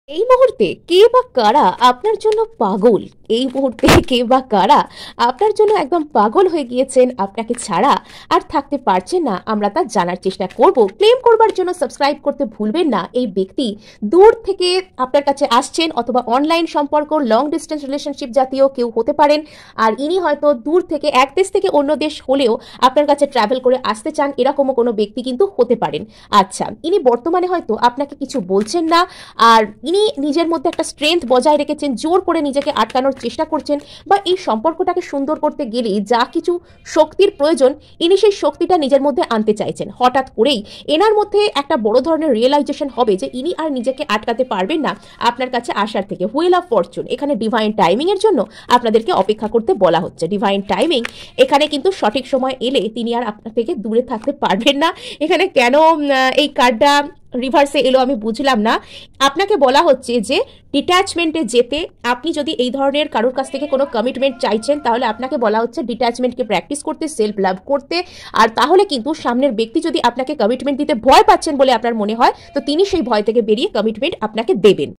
এই মুহূর্তে কে বা কারা আপনার জন্য পাগল? এই মুহূর্তে কে বা কারা আপনার জন্য একদম পাগল হয়ে গিয়েছেন, আপনাকে ছাড়া আর থাকতে পারছেন না? আমরা তা জানার চেষ্টা করব। ক্লেম করবার জন্য সাবস্ক্রাইব করতে ভুলবেন না। এই ব্যক্তি দূর থেকে আপনার কাছে আসছেন, অথবা অনলাইন সম্পর্ক, লং ডিস্টেন্স রিলেশনশিপ জাতীয় কেউ হতে পারেন। আর ইনি হয়তো দূর থেকে, এক দেশ থেকে অন্য দেশ হলেও আপনার কাছে ট্রাভেল করে আসতে চান, এরকমও কোনো ব্যক্তি কিন্তু হতে পারেন। আচ্ছা, ইনি বর্তমানে হয়তো আপনাকে কিছু বলছেন না, আর ইনি নিজের মধ্যে একটা স্ট্রেংথ বজায় রেখেছেন, জোর করে নিজেকে আটকানোর চেষ্টা করছেন, বা এই সম্পর্কটাকে সুন্দর করতে গেলে যা কিছু শক্তির প্রয়োজন, ইনি সেই শক্তিটা নিজের মধ্যে আনতে চাইছেন। হঠাৎ করেই এনার মধ্যে একটা বড় ধরনের রিয়েলাইজেশন হবে যে ইনি আর নিজেকে আটকাতে পারবেন না আপনার কাছে আসার থেকে। হুইল অফ ফরচুন, এখানে ডিভাইন টাইমিং এর জন্য আপনাদেরকে অপেক্ষা করতে বলা হচ্ছে। ডিভাইন টাইমিং এখানে কিন্তু সঠিক সময় এলে তিনি আর আপনার থেকে দূরে থাকতে পারবেন না। এখানে কেন এই কার্ডটা রিভার্সে এলো আমি বুঝলাম না। আপনাকে বলা হচ্ছে যে ডিট্যাচমেন্টে যেতে, আপনি যদি এই ধরনের কারোর কাছ থেকে কোনো কমিটমেন্ট চাইছেন, তাহলে আপনাকে বলা হচ্ছে ডিট্যাচমেন্টকে প্র্যাকটিস করতে, সেলফ লাভ করতে। আর তাহলে কিন্তু সামনের ব্যক্তি যদি আপনাকে কমিটমেন্ট দিতে ভয় পাচ্ছেন বলে আপনার মনে হয়, তো তিনি সেই ভয় থেকে বেরিয়ে কমিটমেন্ট আপনাকে দেবেন।